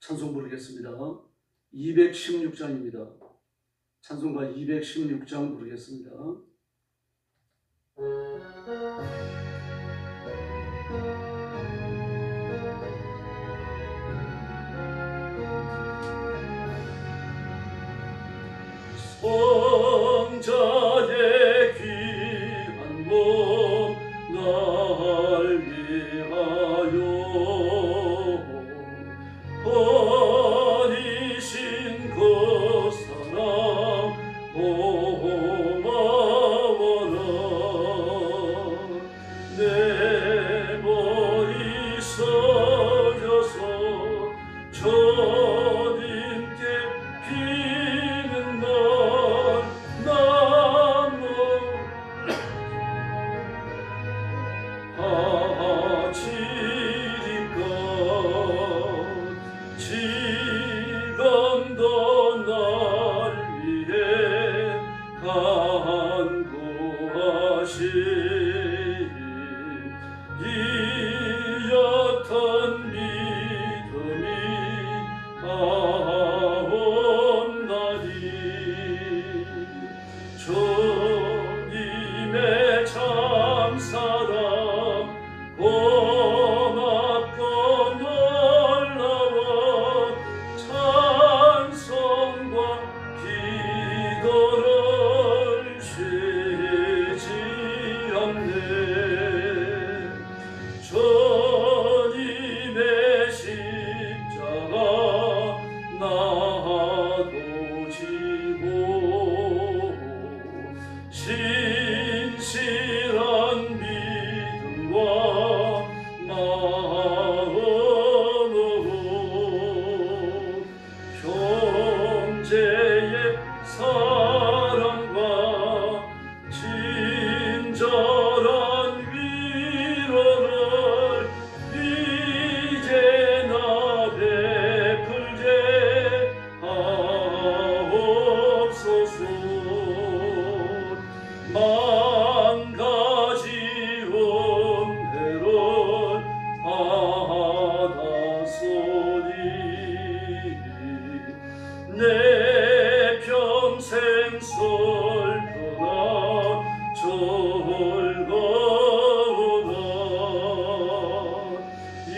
찬송 부르겠습니다. 216장입니다. 찬송가 216장 부르겠습니다. 성자의 귀한 몸 날 위하여 버리신 그 사랑 고마워라. 내 머리 서려서 주님께 비는 날 나무 바치리까. 지금도 날 위해 간구하신 이 옅은 믿음이 아옵나니. 주님의 참사랑 고맙고 놀라운 찬송과 기도를 쉬지 않네. 주님의 십자가 나도 지고 신실한 믿음과 마음으로 형제의 사랑과 친절한 위로를 이제나 베풀게 하옵소서. 만 가지 은혜를 받았으니 내 평생 슬프나 즐거우나. 이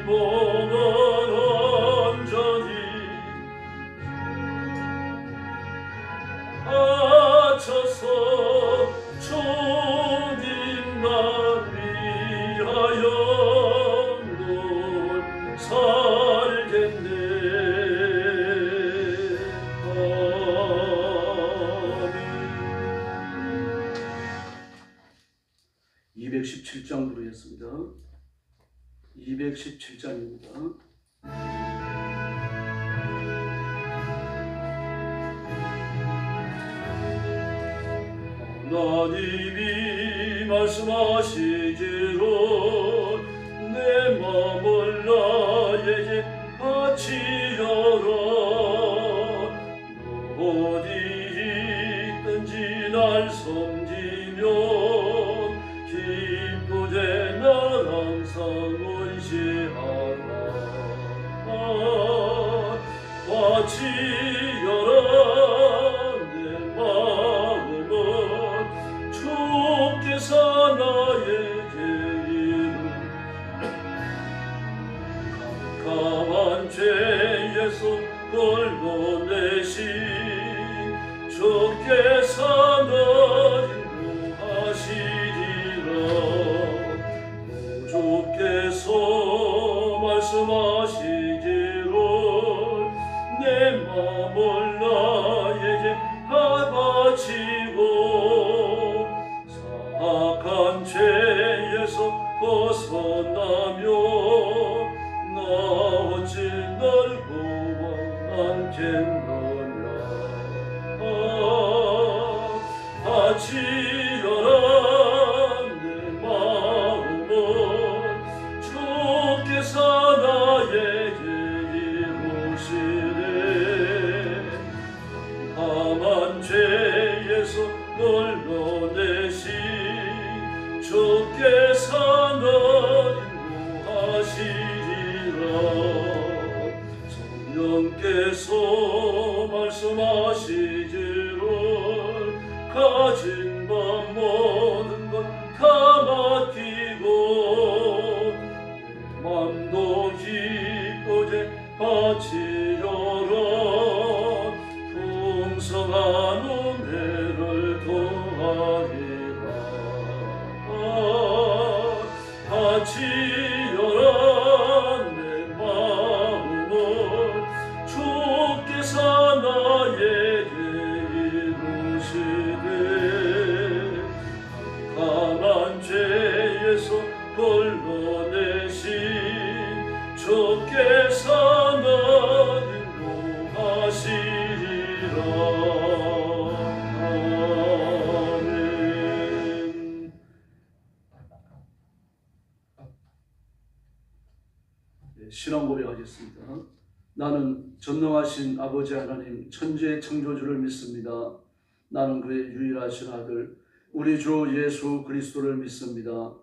몸은 온전히 바쳐서 주님 날 위하여 늘 살겠네. 아멘. 217장 부르겠습니다. 217장입니다. 하나님이 말씀하시기로 내 마음을 나에게 바치려라. 너 어디 있든지 날 섬기면 기쁘게 날 항상 의지하라. 바치려라. 내 마음을 주께서 나에게 이룬 깜깜한 죄에서 걸러내신 주께서 날 인도하시리라. 주께서 말씀하시기를 내 마음을 나에게 바치고 사악한 죄에서 벗어나며 나 어찌 널 구원하겠느냐. 바치려라. 내 마음을 주께서 나에게 이루시네. 험한 죄에서 걸러내신 주께서 널 인도하시리라. 주께서 말씀하시기를 가진 것 모든 것 다 맡기고 내 맘도 기쁘게 바치려라 풍성한 은혜를 더하리라 바치려라 내 마음을 주께서 나에게 이루시되 강한 죄에서 걸러내신 주께서 나를 인도하시리라. 아멘. 신앙 고백하겠습니다. 나는 전능하신 아버지 하나님 천지의 창조주를 믿습니다. 나는 그의 유일하신 아들 우리 주 예수 그리스도를 믿습니다.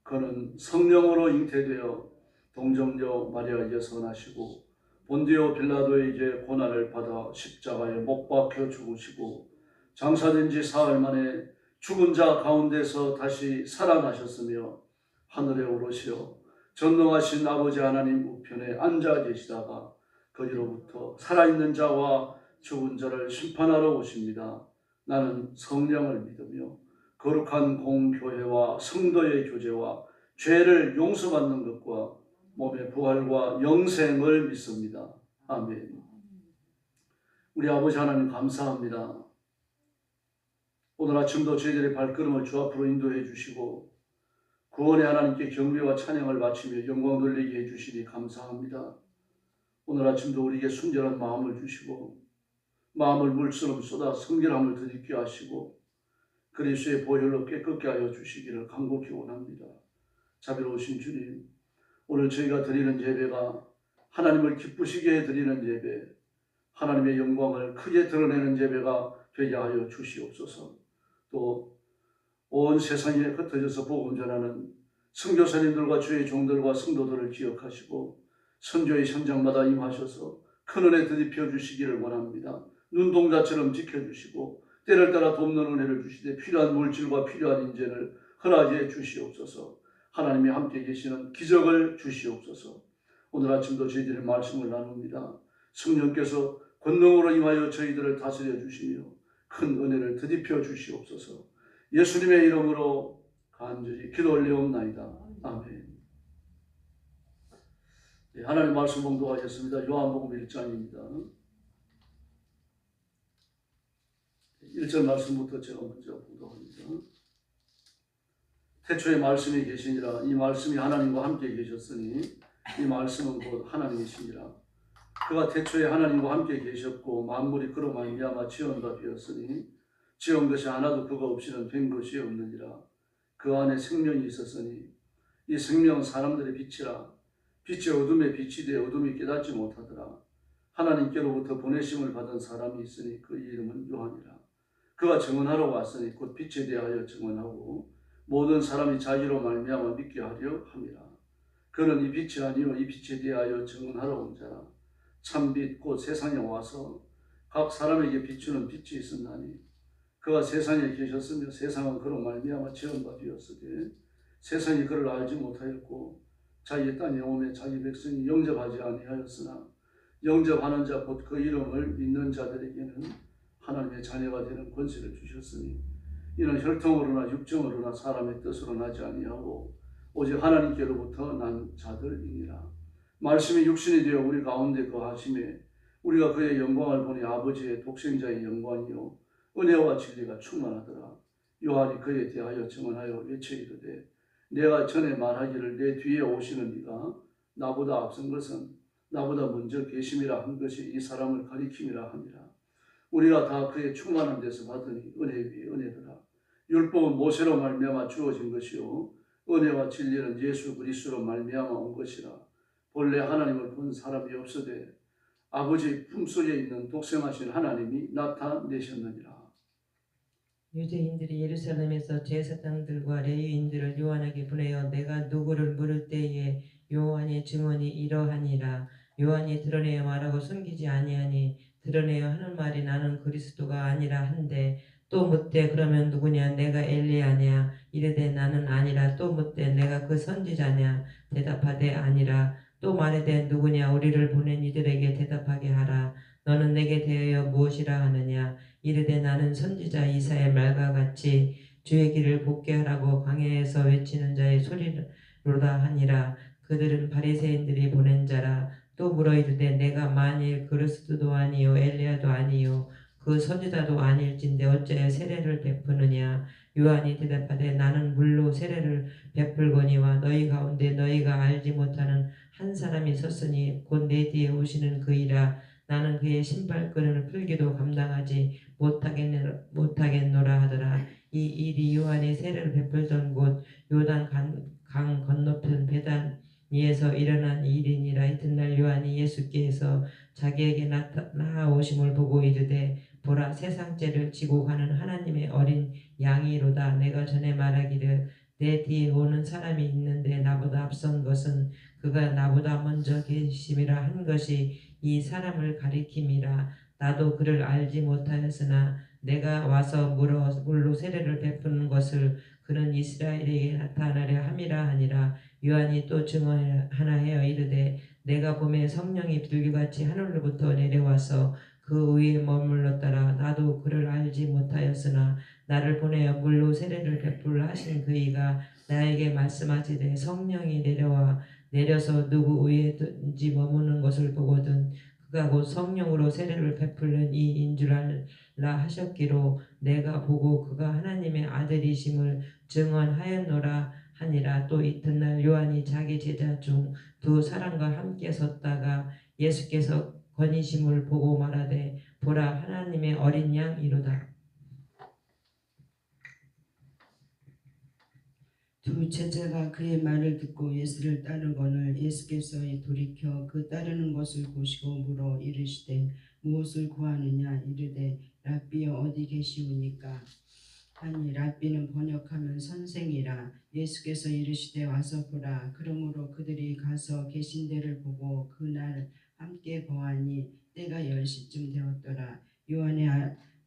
그는 성령으로 잉태되어 동정녀 마리아에게서 나시고 본디오 빌라도에게 고난을 받아 십자가에 못 박혀 죽으시고 장사된 지 사흘 만에 죽은 자 가운데서 다시 살아나셨으며 하늘에 오르시어 전능하신 아버지 하나님 우편에 앉아 계시다가 거기로부터 살아있는 자와 죽은 자를 심판하러 오십니다. 나는 성령을 믿으며 거룩한 공교회와 성도의 교제와 죄를 용서받는 것과 몸의 부활과 영생을 믿습니다. 아멘. 우리 아버지 하나님 감사합니다. 오늘 아침도 저희들의 발걸음을 주 앞으로 인도해 주시고 구원의 하나님께 경배와 찬양을 바치며 영광 돌리게 해주시니 감사합니다. 오늘 아침도 우리에게 순결한 마음을 주시고 마음을 물처럼 쏟아 성결함을 드리게 하시고 그리스도의 보혈로 깨끗게 하여 주시기를 간곡히 원합니다. 자비로우신 주님, 오늘 저희가 드리는 예배가 하나님을 기쁘시게 드리는 예배, 하나님의 영광을 크게 드러내는 예배가 되게 하여 주시옵소서. 또 온 세상에 흩어져서 복음 전하는 선교사님들과 주의 종들과 성도들을 기억하시고 선교의 현장마다 임하셔서 큰 은혜 드리펴 주시기를 원합니다. 눈동자처럼 지켜주시고 때를 따라 돕는 은혜를 주시되 필요한 물질과 필요한 인재를 허락해 주시옵소서. 하나님이 함께 계시는 기적을 주시옵소서. 오늘 아침도 저희들의 말씀을 나눕니다. 성령께서 권능으로 임하여 저희들을 다스려 주시며 큰 은혜를 드리펴 주시옵소서. 예수님의 이름으로 간절히 기도 올리옵나이다. 아멘. 네, 하나님 말씀 봉독하겠습니다. 요한복음 1장입니다. 1절 말씀부터 제가 먼저 봉독합니다. 태초에 말씀이 계시니라. 이 말씀이 하나님과 함께 계셨으니 이 말씀은 곧 하나님이시니라. 그가 태초에 하나님과 함께 계셨고 만물이 그로 말미암아 지은 바 되었으니 지은 것이 하나도 그가 없이는 된 것이 없느니라. 그 안에 생명이 있었으니 이 생명은 사람들의 빛이라. 빛이 어둠에 빛이 되어 어둠이 깨닫지 못하더라. 하나님께로부터 보내심을 받은 사람이 있으니 그 이름은 요한이라. 그가 증언하러 왔으니 곧 빛에 대하여 증언하고 모든 사람이 자기로 말미암아 믿게 하려 함이라. 그는 이 빛이 아니요 이 빛에 대하여 증언하러 온 자라. 참빛 곧 세상에 와서 각 사람에게 비추는 빛이 있었나니 그가 세상에 계셨으며 세상은 그로 말미암아 지은 바 되었으되 세상이 그를 알지 못하였고 자기의 땅에 오매 자기 백성이 영접하지 아니하였으나 영접하는 자 곧 그 이름을 믿는 자들에게는 하나님의 자녀가 되는 권세를 주셨으니 이는 혈통으로나 육정으로나 사람의 뜻으로 나지 아니하고 오직 하나님께로부터 난 자들이니라. 말씀이 육신이 되어 우리 가운데 거하심에 우리가 그의 영광을 보니 아버지의 독생자의 영광이요 은혜와 진리가 충만하더라. 요한이 그에 대하여 증언하여 외쳐 이르되 내가 전에 말하기를 내 뒤에 오시는 이가 나보다 앞선 것은 나보다 먼저 계심이라 한 것이 이 사람을 가리킴이라 하니라. 우리가 다 그의 충만한 데서 받으니 은혜 위에 은혜더라. 율법은 모세로 말미암아 주어진 것이요 은혜와 진리는 예수 그리스도로 말미암아 온 것이라. 본래 하나님을 본 사람이 없으되 아버지 품속에 있는 독생하신 하나님이 나타내셨느니라. 유대인들이 예루살렘에서 제사장들과 레위인들을 요한에게 보내어 내가 누구를 물을 때에 요한의 증언이 이러하니라. 요한이 드러내어 말하고 숨기지 아니하니 드러내어 하는 말이 나는 그리스도가 아니라 한데 또 묻되 그러면 누구냐 내가 엘리야냐 이르되 나는 아니라 또 묻되 내가 그 선지자냐 대답하되 아니라 또 말하되 누구냐 우리를 보낸 이들에게 대답하게 하라 너는 내게 대하여 무엇이라 하느냐 이르되 나는 선지자 이사의 말과 같이 주의 길을 곱게 하라고 광야에서 외치는 자의 소리로다 하니라 그들은 바리새인들이 보낸 자라 또 물어 이르되 내가 만일 그리스도도 아니요 엘리야도 아니요 그 선지자도 아닐진데 어찌하여 세례를 베푸느냐 요한이 대답하되 나는 물로 세례를 베풀거니와 너희 가운데 너희가 알지 못하는 한 사람이 섰으니 곧 내 뒤에 오시는 그이라 나는 그의 신발끈을 풀기도 감당하지 못하겠노라 하더라 이 일이 요한이 세례를 베풀던 곳 요단 강 건너편 베다니에서 일어난 일이니라 이튿날 요한이 예수께서 자기에게 나아오심을 보고 이르되 보라 세상죄를 지고 가는 하나님의 어린 양이로다 내가 전에 말하기를 내 뒤에 오는 사람이 있는데 나보다 앞선 것은 그가 나보다 먼저 계심이라 한 것이 이 사람을 가리킴이라 나도 그를 알지 못하였으나 내가 와서 물로 세례를 베푸는 것을 그는 이스라엘에게 나타나려 함이라 하니라 요한이 또 증언하여 이르되 내가 봄에 성령이 비둘기같이 하늘로부터 내려와서 그 위에 머물렀더라 나도 그를 알지 못하였으나 나를 보내어 물로 세례를 베풀라 하신 그이가 나에게 말씀하시되 성령이 내려서 누구 위에든지 머무는 것을 보거든 그가 곧 성령으로 세례를 베풀는 이인 줄 알라 하셨기로 내가 보고 그가 하나님의 아들이심을 증언하였노라 하니라 또 이튿날 요한이 자기 제자 중 두 사람과 함께 섰다가 예수께서 건이심을 보고 말하되 보라 하나님의 어린 양이로다. 두 제자가 그의 말을 듣고 예수를 따르거늘 예수께서 돌이켜 그 따르는 것을 보시고 물어 이르시되 무엇을 구하느냐 이르되 랍비여 어디 계시오니까 하니 랍비는 번역하면 선생이라 예수께서 이르시되 와서 보라 그러므로 그들이 가서 계신 데를 보고 그날 함께 거하니 때가 10시쯤 되었더라. 요한의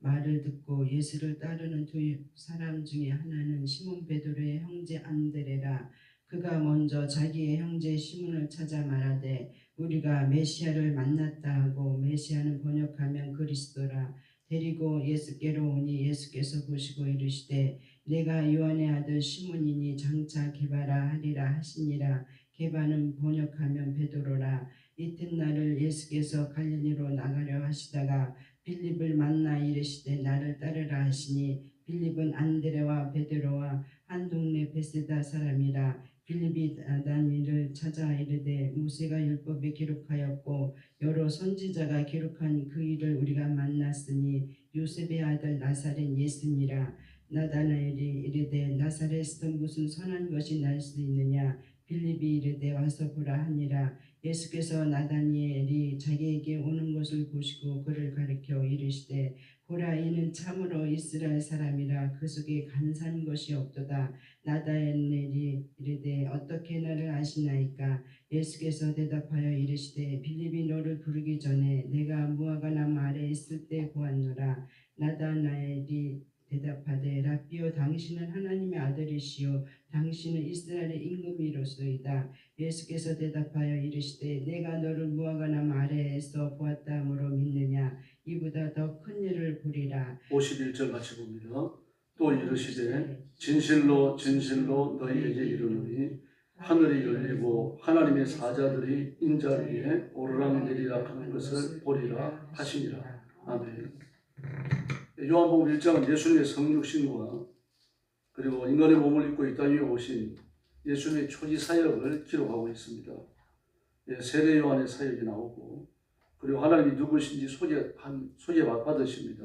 말을 듣고 예수를 따르는 두 사람 중에 하나는 시몬 베드로의 형제 안드레라. 그가 먼저 자기의 형제 시몬을 찾아 말하되 우리가 메시아를 만났다 하고 메시아는 번역하면 그리스도라. 데리고 예수께로 오니 예수께서 보시고 이르시되 내가 요한의 아들 시몬이니 장차 게바라 하리라 하시니라. 게바는 번역하면 베드로라. 이튿날을 예수께서 갈릴리로 나가려 하시다가 빌립을 만나 이르시되 나를 따르라 하시니 빌립은 안드레와 베드로와 한 동네 베세다 사람이라. 빌립이 나다니엘을 찾아 이르되 모세가 율법에 기록하였고 여러 선지자가 기록한 그 일을 우리가 만났으니 요셉의 아들 나사렛 예수니라. 나다나엘이 이르되 나사렛에서 무슨 선한 것이 날 수 있느냐. 빌립이 이르되 와서 보라 하니라. 예수께서 나다니엘이 자기에게 오는 것을 보시고 그를 가리켜 이르시되 보라 이는 참으로 이스라엘 사람이라 그 속에 간사한 것이 없도다. 나다니엘이 이르되 어떻게 나를 아시나이까. 예수께서 대답하여 이르시되 빌립이 너를 부르기 전에 내가 무화과나무 아래에 있을 때 보았노라. 나다나엘이 대답하되 랍비여 당신은 하나님의 아들이시요 당신은 이스라엘의 임금이로소이다. 예수께서 대답하여 이르시되 내가 너를 무화과나무 아래에서 보았다 함으로 믿느냐. 이보다 더 큰 일을 보리라. 51절 같이 봅니다. 또 이르시되 진실로 진실로 너희에게 이르노니 하늘이 열리고 하나님의 사자들이 인자 위에 오르락내리락 하는 것을 보리라 하시니라. 아멘. 요한복음 1장은 예수님의 성육신과 그리고 인간의 몸을 입고 이 땅 위에 오신 예수님의 초기 사역을 기록하고 있습니다. 세례 요한의 사역이 나오고 그리고 하나님이 누구신지 소개받으십니다.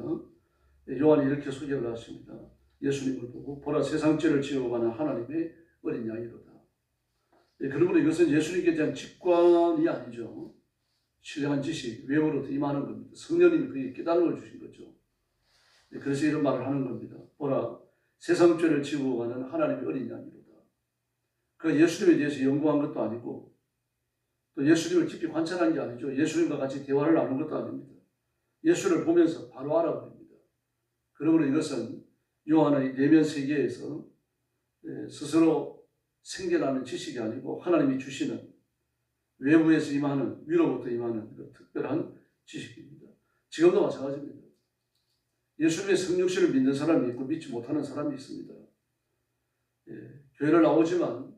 요한이 이렇게 소개를 하십니다. 예수님을 보고 보라 세상죄를 지어가는 하나님의 어린 양이로다. 그러므로 이것은 예수님께 대한 직관이 아니죠. 신령한 지식, 외모로 임하는 겁니다. 성령님이 그에게 깨달음을 주신 거죠. 그래서 이런 말을 하는 겁니다. 보라 세상죄를 지고 가는 하나님의 어린 양이로다. 그 예수님에 대해서 연구한 것도 아니고 또 예수님을 깊이 관찰한 게 아니죠. 예수님과 같이 대화를 나눈 것도 아닙니다. 예수를 보면서 바로 알아버립니다. 그러므로 이것은 요한의 내면 세계에서 스스로 생겨나는 지식이 아니고 하나님이 주시는 외부에서 임하는, 위로부터 임하는 그 특별한 지식입니다. 지금도 마찬가지입니다. 예수님의 성육신을 믿는 사람이 있고 믿지 못하는 사람이 있습니다. 교회를 나오지만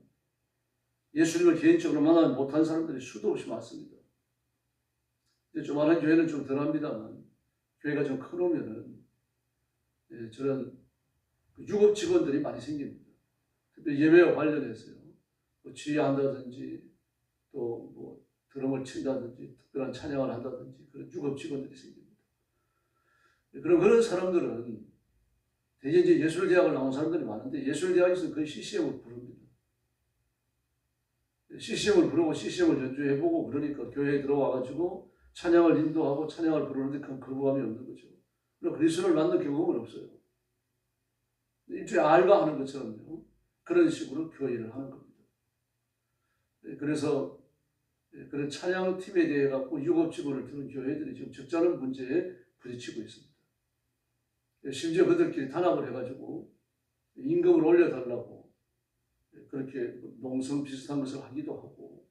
예수님을 개인적으로 만나지 못한 사람들이 수도 없이 많습니다. 조만한 교회는 좀 덜합니다만 교회가 좀 크면은 저런 유급 직원들이 많이 생깁니다. 특별히 예배와 관련해서요. 뭐 지휘한다든지 또 뭐 드럼을 친다든지 특별한 찬양을 한다든지 그런 유급 직원들이 생깁니다. 그런 사람들은 대개 이제 예술대학을 나온 사람들이 많은데 예술대학에서 거의 CCM을 부릅니다. CCM을 부르고 CCM을 연주해보고 그러니까 교회에 들어와가지고 찬양을 인도하고 찬양을 부르는데 큰 거부감이 없는 거죠. 그리고 그리스도를 만난 경험은 없어요. 일종의 알바하는 것처럼요. 그런 식으로 교회를 하는 겁니다. 그래서 그런 찬양팀에 대해 갖고 유급 직원을 두는 교회들이 지금 적잖은 문제에 부딪히고 있습니다. 심지어 그들끼리 단합을 해가지고 임금을 올려달라고 그렇게 농성 비슷한 것을 하기도 하고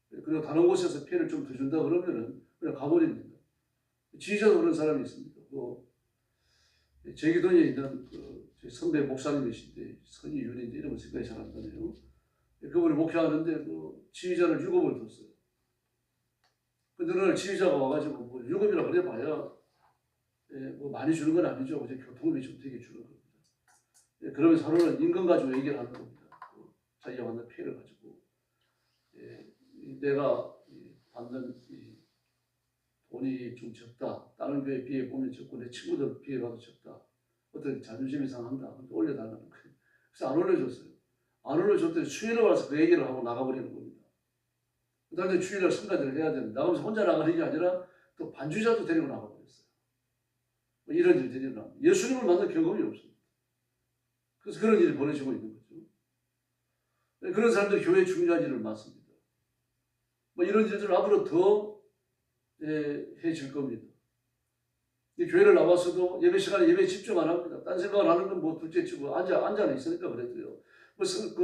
그리고 다른 곳에서 피해를 좀 더 준다 그러면은 그냥 가버립니다. 지휘자도 그런 사람이 있습니다. 제기도에 있는 제 선배 목사님이신데 선의윤인데 이름은 생각이 잘 안 나네요. 그분이 목회하는데 지휘자를 유급을 뒀어요. 근데 어느 날 지휘자가 와가지고 뭐 유급이라 그래봐야 뭐 많이 주는 건 아니죠. 이제 교통비 좀 되게 주는 겁니다. 그러면서 하루는 임금 가지고 얘기를 하는 겁니다. 자기가 받는 피해를 가지고 내가 받는 돈이 좀 적다. 다른 교회에 비해 보면 적고 내 친구들 비해 봐도 적다. 어떤 자존심이 상한다. 올려달라는 거예요. 그래서 안 올려줬어요. 안 올려줬더니 추인을 와서 그 얘기를 하고 나가버리는 겁니다. 그 다음에 추인을 성가대를 해야 되는데 나가면서 혼자 나가는 게 아니라 또 반주자도 데리고 나가버렸어요. 뭐 이런 일들이 일어납니다. 예수님을 만난 경험이 없습니다. 그래서 그런 일이 벌어지고 있는 거죠. 그런 사람들이 교회에 중요한 일을 맡습니다. 뭐 이런 일들을 앞으로 더 해질 겁니다. 교회를 나와서도 예배 시간에 예배에 집중 안 합니다. 딴 생각을 하는 건 뭐 둘째치고 앉아 있으니까 그래도요. 무슨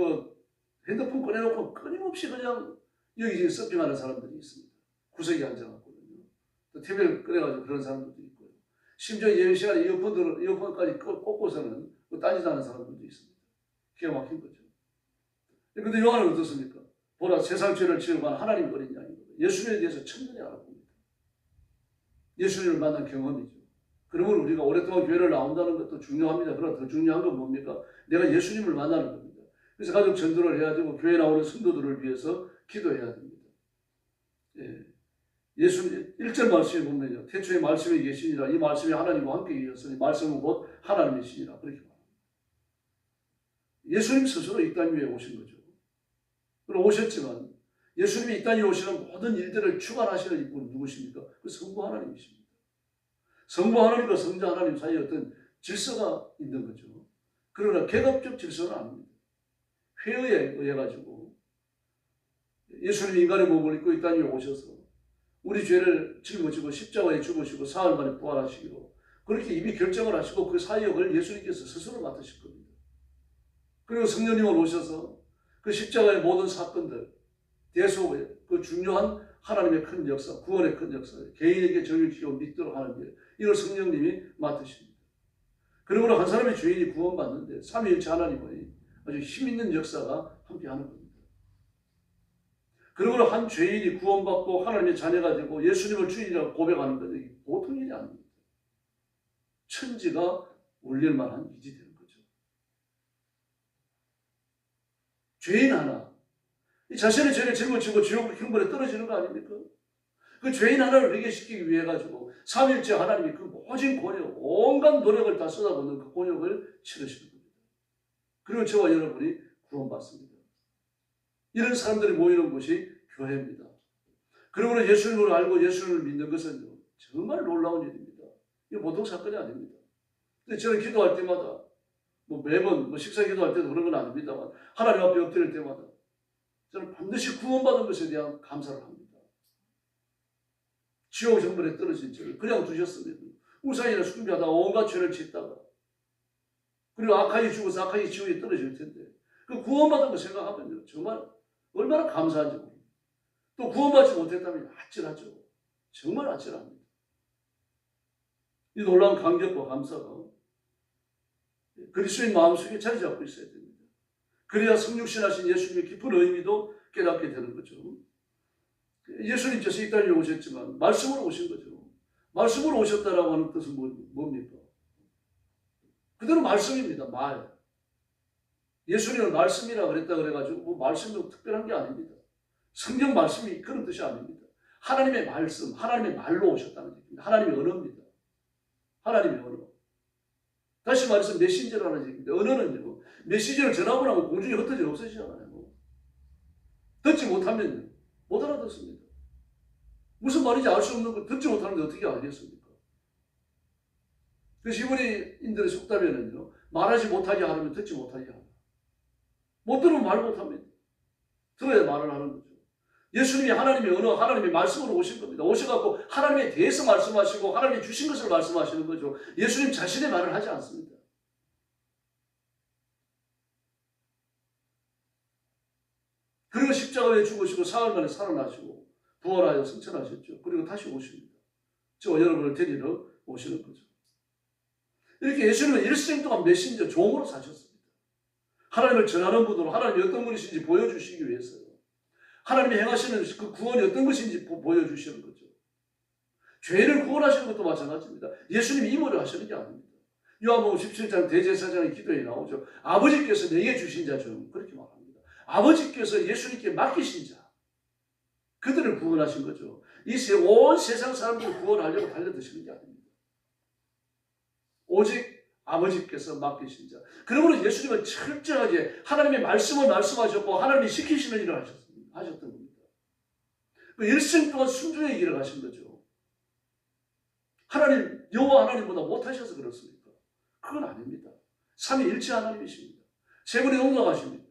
핸드폰 꺼내놓고 끊임없이 그냥 여기저기 서핑하는 사람들이 있습니다. 구석에 앉아갖거든요. 또 TV를 꺼내가지고 그런 사람들도 있고요. 심지어 예배 시간에 이어폰까지 꽂고서는 딴짓하는 사람들도 있습니다. 기가 막힌 거죠. 그런데 요한은 어떻습니까? 보라 세상 죄를 지으고 하나님이 어린 양이거든요. 예수님에 대해서 천천히 알아봅니다. 예수님을 만난 경험이죠. 그러면 우리가 오랫동안 교회를 나온다는 것도 중요합니다. 그러나 더 중요한 건 뭡니까? 내가 예수님을 만나는 겁니다. 그래서 가족 전도를 해야 되고 교회에 나오는 성도들을 위해서 기도해야 됩니다. 예수님 1절 말씀에 보면요. 태초에 말씀이 계시니라 이 말씀이 하나님과 함께 계셨으니 말씀은 곧 하나님이시니라 그렇게 말합니다. 예수님 스스로 이 땅 위에 오신 거죠. 그리고 오셨지만 예수님이 이 땅에 오시는 모든 일들을 주관하시는 이분은 누구십니까? 그 성부 하나님이십니다. 성부 하나님과 성자 하나님 사이에 어떤 질서가 있는 거죠. 그러나 계급적 질서는 아닙니다. 회의에 의해 가지고 예수님이 인간의 몸을 입고 이 땅에 오셔서 우리 죄를 짊어지고 십자가에 죽으시고 사흘 만에 부활하시기로 그렇게 이미 결정을 하시고 그 사역을 예수님께서 스스로 맡으실 겁니다. 그리고 성령님을 오셔서 그 십자가의 모든 사건들 대소의 그 중요한 하나님의 큰 역사, 구원의 큰 역사, 개인에게 정의키고 믿도록 하는 일, 이걸 성령님이 맡으십니다. 그러므로 한 사람의 죄인이 구원받는데 삼위일체 하나님의 아주 힘있는 역사가 함께하는 겁니다. 그러므로 한 죄인이 구원받고 하나님의 자녀가 되고 예수님을 주인이라고 고백하는 것은 보통 일이 아닙니다. 천지가 울릴 만한 일이 되는 거죠. 죄인 하나, 이 자신의 죄를 짊어지고 지옥 형벌에 떨어지는 거 아닙니까? 그 죄인 하나를 회개시키기 위해 가지고 삼위일체 하나님이 그 모진 곤욕, 온갖 노력을 다 쏟아붓는 그 곤욕을 치르시는 겁니다. 그리고 저와 여러분이 구원받습니다. 이런 사람들이 모이는 곳이 교회입니다. 그러므로 예수님을 알고 예수님을 믿는 것은 정말 놀라운 일입니다. 이게 보통 사건이 아닙니다. 근데 저는 기도할 때마다 매번 식사 기도할 때도 그런 건 아닙니다만 하나님 앞에 엎드릴 때마다 저는 반드시 구원받은 것에 대한 감사를 합니다. 지옥 정벌에 떨어진 죄를 그냥 두셨으면 우상이나 숭배하다가 온갖 죄를 짓다가 그리고 악하게 죽어서 악하게 지옥에 떨어질 텐데 그 구원받은 거 생각하면요 정말 얼마나 감사한지 모릅니다. 또 구원받지 못했다면 아찔하죠. 정말 아찔합니다. 이 놀라운 감격과 감사가 그리스도인 마음속에 자리 잡고 있어야 됩니다. 그래야 성육신하신 예수님의 깊은 의미도 깨닫게 되는 거죠. 예수님께서 이 땅에 오셨지만 말씀으로 오신 거죠. 말씀으로 오셨다라고 하는 뜻은 뭡니까? 그대로 말씀입니다. 말. 예수님은 말씀이라 그랬다 그래가지고 뭐 말씀이 특별한 게 아닙니다. 성경 말씀이 그런 뜻이 아닙니다. 하나님의 말씀, 하나님의 말로 오셨다는 얘기입니다. 하나님의 언어입니다. 하나님의 언어. 다시 말해서 메신저라는 얘기입니다. 언어는요. 메시지를 전하고 나면 공중에 흩어져 없어지잖아요. 듣지 못하면 못 알아듣습니다. 무슨 말인지 알 수 없는 걸 듣지 못하는데 어떻게 알겠습니까? 그래서 이번에 인들의 속담에는요. 말하지 못하게 하려면 듣지 못하게 하라. 못 들으면 말 못합니다. 들어야 말을 하는 거죠. 예수님이 하나님의 언어, 하나님의 말씀으로 오신 겁니다. 오셔갖고 하나님에 대해서 말씀하시고 하나님이 주신 것을 말씀하시는 거죠. 예수님 자신의 말을 하지 않습니다. 그리고 십자가에 죽으시고 사흘 만에 살아나시고 부활하여 승천하셨죠. 그리고 다시 오십니다. 저와 여러분을 데리러 오시는 거죠. 이렇게 예수님은 일생 동안 메신저 종으로 사셨습니다. 하나님을 전하는 분으로 하나님이 어떤 분이신지 보여주시기 위해서요. 하나님이 행하시는 그 구원이 어떤 것인지 보여주시는 거죠. 죄를 구원하시는 것도 마찬가지입니다. 예수님이 임무를 하시는 게 아닙니다. 요한복음 17장 대제사장의 기도에 나오죠. 아버지께서 내게 주신 자 중 그렇게 말합니다. 아버지께서 예수님께 맡기신 자 그들을 구원하신 거죠. 온 세상 사람들을 구원하려고 달려드시는 게 아닙니다. 오직 아버지께서 맡기신 자. 그러므로 예수님은 철저하게 하나님의 말씀을 말씀하셨고 하나님이 시키시는 일을 하셨던 겁니다. 그 일생 동안 순종의 길을 가신 거죠. 하나님, 여호와 하나님보다 못하셔서 그렇습니까? 그건 아닙니다. 삼위일체 하나님이십니다. 세 분이 동등하십니다.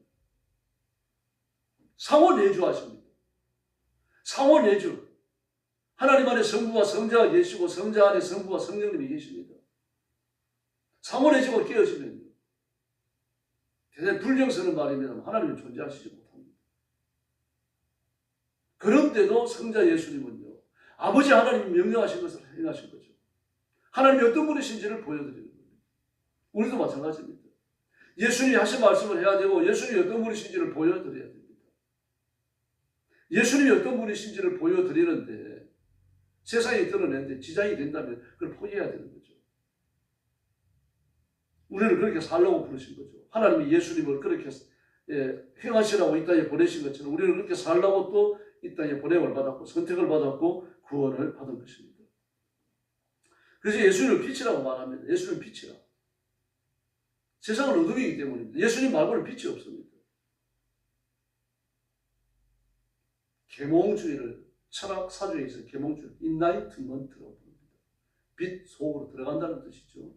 상호내주하십니다. 상호내주. 하나님 안에 성부와 성자가 계시고 성자 안에 성부와 성령님이 계십니다. 상호내주가 깨어지면요. 대단히 불경스러운 말이면 하나님은 존재하시지 못합니다. 그런데도 성자 예수님은요. 아버지 하나님이 명령하신 것을 행하신 거죠. 하나님이 어떤 분이신지를 보여드리는 겁니다. 우리도 마찬가지입니다. 예수님이 하신 말씀을 해야 되고 예수님이 어떤 분이신지를 보여드려야 됩니다. 예수님이 어떤 분이신지를 보여드리는데 세상에 드러내는데 지장이 된다면 그걸 포기해야 되는 거죠. 우리를 그렇게 살라고 부르신 거죠. 하나님이 예수님을 그렇게 행하시라고 이 땅에 보내신 것처럼 우리를 그렇게 살라고 또 이 땅에 보냄을 받았고 선택을 받았고 구원을 받은 것입니다. 그래서 예수님을 빛이라고 말합니다. 예수님은 빛이라. 세상은 어둠이기 때문입니다. 예수님 말고는 빛이 없습니다. 계몽주의를 철학 사주에서 계몽주의 인라이트먼트라고 부릅니다. 빛 속으로 들어간다는 뜻이죠.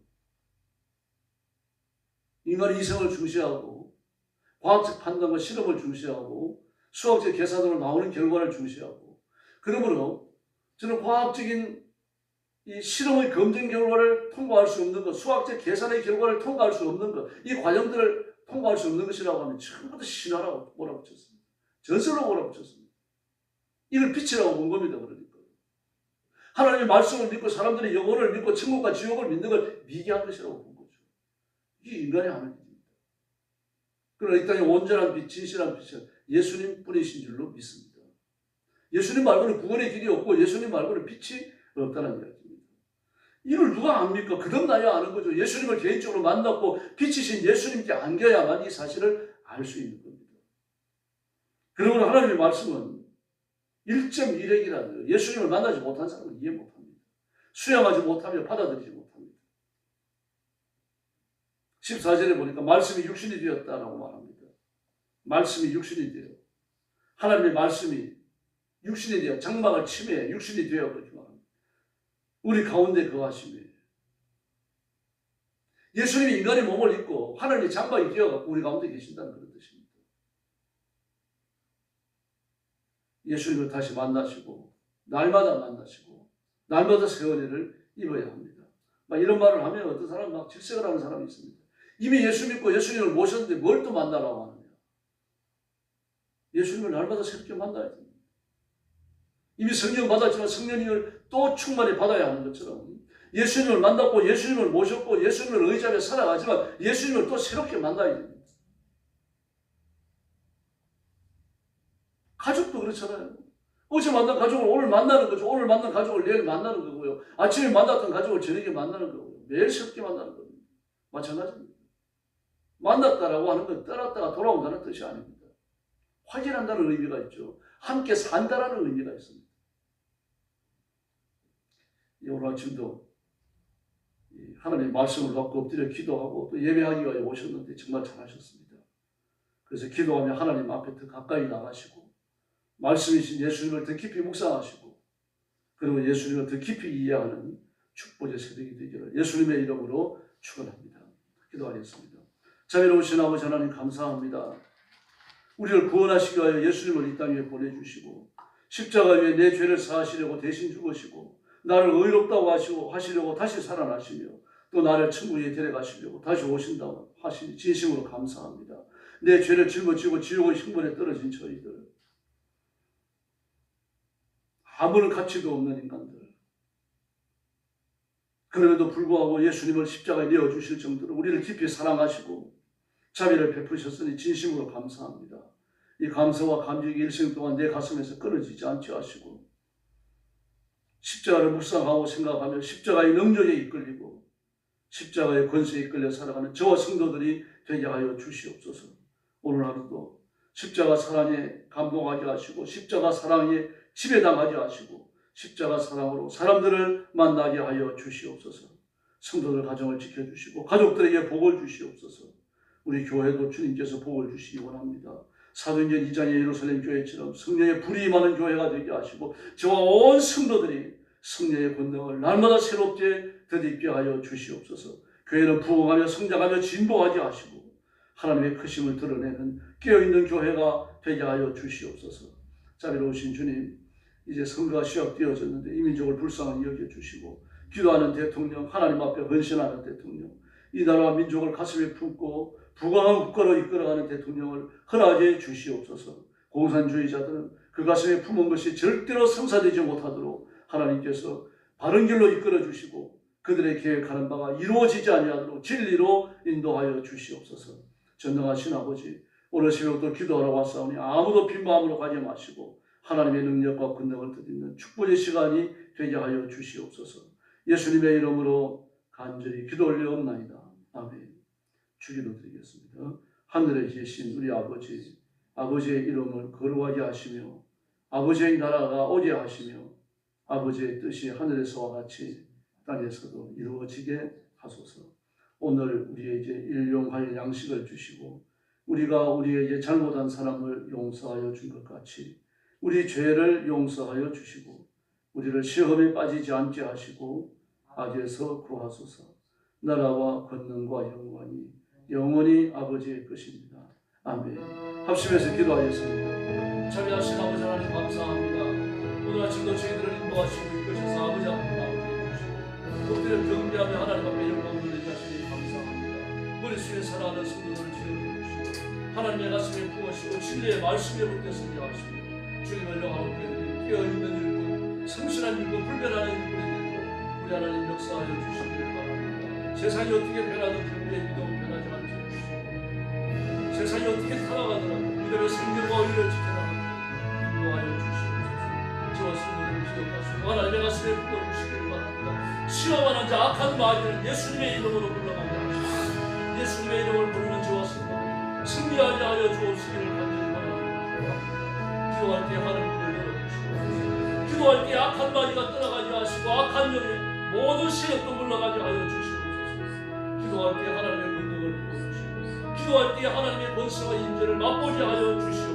인간의 이성을 중시하고 과학적 판단과 실험을 중시하고 수학적 계산으로 나오는 결과를 중시하고 그러므로 저는 과학적인 이 실험의 검증 결과를 통과할 수 없는 것, 수학적 계산의 결과를 통과할 수 없는 것, 이 과정들을 통과할 수 없는 것이라고 하면 처음부터 신화라고 몰아붙였습니다. 전설로 몰아붙였습니다. 이걸 빛이라고 본 겁니다. 그러니까 하나님의 말씀을 믿고 사람들의 영혼을 믿고 천국과 지옥을 믿는 걸 미개한 것이라고 본 거죠. 이게 인간의 하는 일입니다. 그러나 이 땅에 온전한 빛, 진실한 빛은 예수님 뿐이신 줄로 믿습니다. 예수님 말고는 구원의 길이 없고 예수님 말고는 빛이 없다는 이야기입니다. 이걸 누가 압니까? 그듭나야 아는 거죠. 예수님을 개인적으로 만났고 빛이신 예수님께 안겨야만 이 사실을 알 수 있는 겁니다. 그러므로 하나님의 말씀은 1.1핵이라는 예수님을 만나지 못한 사람은 이해 못합니다. 수양하지 못하며 받아들이지 못합니다. 14절에 보니까 말씀이 육신이 되었다라고 말합니다. 말씀이 육신이 되어 하나님의 말씀이 육신이 되어 장막을 침해 육신이 되어 그렇게 말합니다. 우리 가운데 거하시며 예수님이 인간의 몸을 입고 하나님의 장막이 되어 우리 가운데 계신다는 그런 뜻입니다. 예수님을 다시 만나시고 날마다 만나시고 날마다 새 은혜를 입어야 합니다. 막 이런 말을 하면 어떤 사람 막 질색을 하는 사람이 있습니다. 이미 예수 믿고 예수님을 모셨는데 뭘 또 만나라고 하느냐. 예수님을 날마다 새롭게 만나야 됩니다. 이미 성령 받았지만 성령님을 또 충만히 받아야 하는 것처럼 예수님을 만났고 예수님을 모셨고 예수님을 의지하며 살아가지만 예수님을 또 새롭게 만나야 됩니다. 가족도 그렇잖아요. 어제 만난 가족을 오늘 만나는 거죠. 오늘 만난 가족을 내일 만나는 거고요. 아침에 만났던 가족을 저녁에 만나는 거고요. 매일 새롭게 만나는 겁니다. 마찬가지입니다. 만났다라고 하는 건 떠났다가 돌아온다는 뜻이 아닙니다. 확인한다는 의미가 있죠. 함께 산다라는 의미가 있습니다. 오늘 아침도 하나님의 말씀을 받고 엎드려 기도하고 또 예배하기 위해 오셨는데 정말 잘하셨습니다. 그래서 기도하며 하나님 앞에 더 가까이 나가시고 말씀이신 예수님을 더 깊이 묵상하시고 그리고 예수님을 더 깊이 이해하는 축복의 새벽이 되기를 예수님의 이름으로 축원합니다. 기도하겠습니다. 자비로우신 아버지 하나님 감사합니다. 우리를 구원하시기 위하여 예수님을 이 땅 위에 보내주시고 십자가 위에 내 죄를 사하시려고 대신 죽으시고 나를 의롭다고 하시려고 다시 살아나시며 또 나를 천국에 데려가시려고 다시 오신다고 하시니 진심으로 감사합니다. 내 죄를 짊어지고 지옥의 형벌에 떨어진 저희들 아무런 가치도 없는 인간들 그럼에도 불구하고 예수님을 십자가에 내어주실 정도로 우리를 깊이 사랑하시고 자비를 베푸셨으니 진심으로 감사합니다. 이 감사와 감격이 일생 동안 내 가슴에서 끊어지지 않게 하시고 십자가를 묵상하고 생각하며 십자가의 능력에 이끌리고 십자가의 권세에 이끌려 살아가는 저와 성도들이 되게 하여 주시옵소서. 오늘 하루도 십자가 사랑에 감동하게 하시고 십자가 사랑에 지배당하게 하시고 십자가 사랑으로 사람들을 만나게 하여 주시옵소서. 성도들 가정을 지켜주시고 가족들에게 복을 주시옵소서. 우리 교회도 주님께서 복을 주시기 원합니다. 사도행전 2장의 예루살렘 교회처럼 성령의 불이 임하는 교회가 되게 하시고 저와 온 성도들이 성령의 권능을 날마다 새롭게 덧입게 하여 주시옵소서. 교회는 부흥하며 성장하며 진보하게 하시고 하나님의 크심을 드러내는 깨어있는 교회가 되게 하여 주시옵소서. 자비로우신 주님, 이제 선거가 시작되어졌는데 이 민족을 불쌍히 여겨주시고 기도하는 대통령, 하나님 앞에 헌신하는 대통령, 이 나라와 민족을 가슴에 품고 부강한 국가로 이끌어가는 대통령을 허락해 주시옵소서. 공산주의자들은 그 가슴에 품은 것이 절대로 성사되지 못하도록 하나님께서 바른 길로 이끌어 주시고 그들의 계획하는 바가 이루어지지 아니하도록 진리로 인도하여 주시옵소서. 전능하신 아버지, 오늘 새벽도 기도하러 왔사오니 아무도 빈 마음으로 가지 마시고 하나님의 능력과 권능을 드리는 축복의 시간이 되게 하여 주시옵소서. 예수님의 이름으로 간절히 기도 올려옵나이다. 아멘. 주기도 드리겠습니다. 하늘에 계신 우리 아버지, 아버지의 이름을 거룩하게 하시며 아버지의 나라가 오게 하시며 아버지의 뜻이 하늘에서와 같이 땅에서도 이루어지게 하소서. 오늘 우리에게 일용할 양식을 주시고 우리가 우리에게 잘못한 사람을 용서하여 준 것 같이 우리 죄를 용서하여 주시고 우리를 시험에 빠지지 않게 하시고 악에서 구하소서. 나라와 권능과 영광이 영원히 아버지의 것입니다. 아멘. 합심해서 기도하겠습니다. 자비하신 아버지 하나님 감사합니다. 오늘 아침도 저희들을 인도하시고 이끄셔서 아버지 앞으로 나오게 해주시고 엎드려 경배하며 하나님 앞에 영광을 돌리게 하시니 감사합니다. 머릿속에 살아가는 성도들을 지어주시고 하나님의 가슴에 부으시고 진리의 말씀에 붙게 서게 하시고 주님을 영하고 깨어있는 일꾼, 성실한 일꾼, 불변하는 일꾼에게도 우리 하나님 역사하여 주시기를 바랍니다. 세상이 어떻게 변하든지 우리의 믿음은 변하지 않게 해주시고 세상이 어떻게 타나가더라도 믿음의 생명과 의를 지켜나가도록 인도하여 주시옵소서. 저와 성도들을 기억하시고 하나님의 가슴에 부어주시기를 바랍니다. 시험하는 자 악한 마귀는 예수님의 이름으로 물러가게 하시고 예수님의 이름을 부르는 저와 성도들 승리하게 하여 주옵시기를 간절히 바랍니다. 기도할 때 하나님을 열어주시고 기도할 때 악한 마귀가 떠나가게 하시고 악한 영의 모든 세력도 물러가게 하여 주시옵소서. 기도할 때 하나님의 권능을 부어주시고 기도할 때 하나님의 권세와 인재를 맛보게 하여 주시옵소서.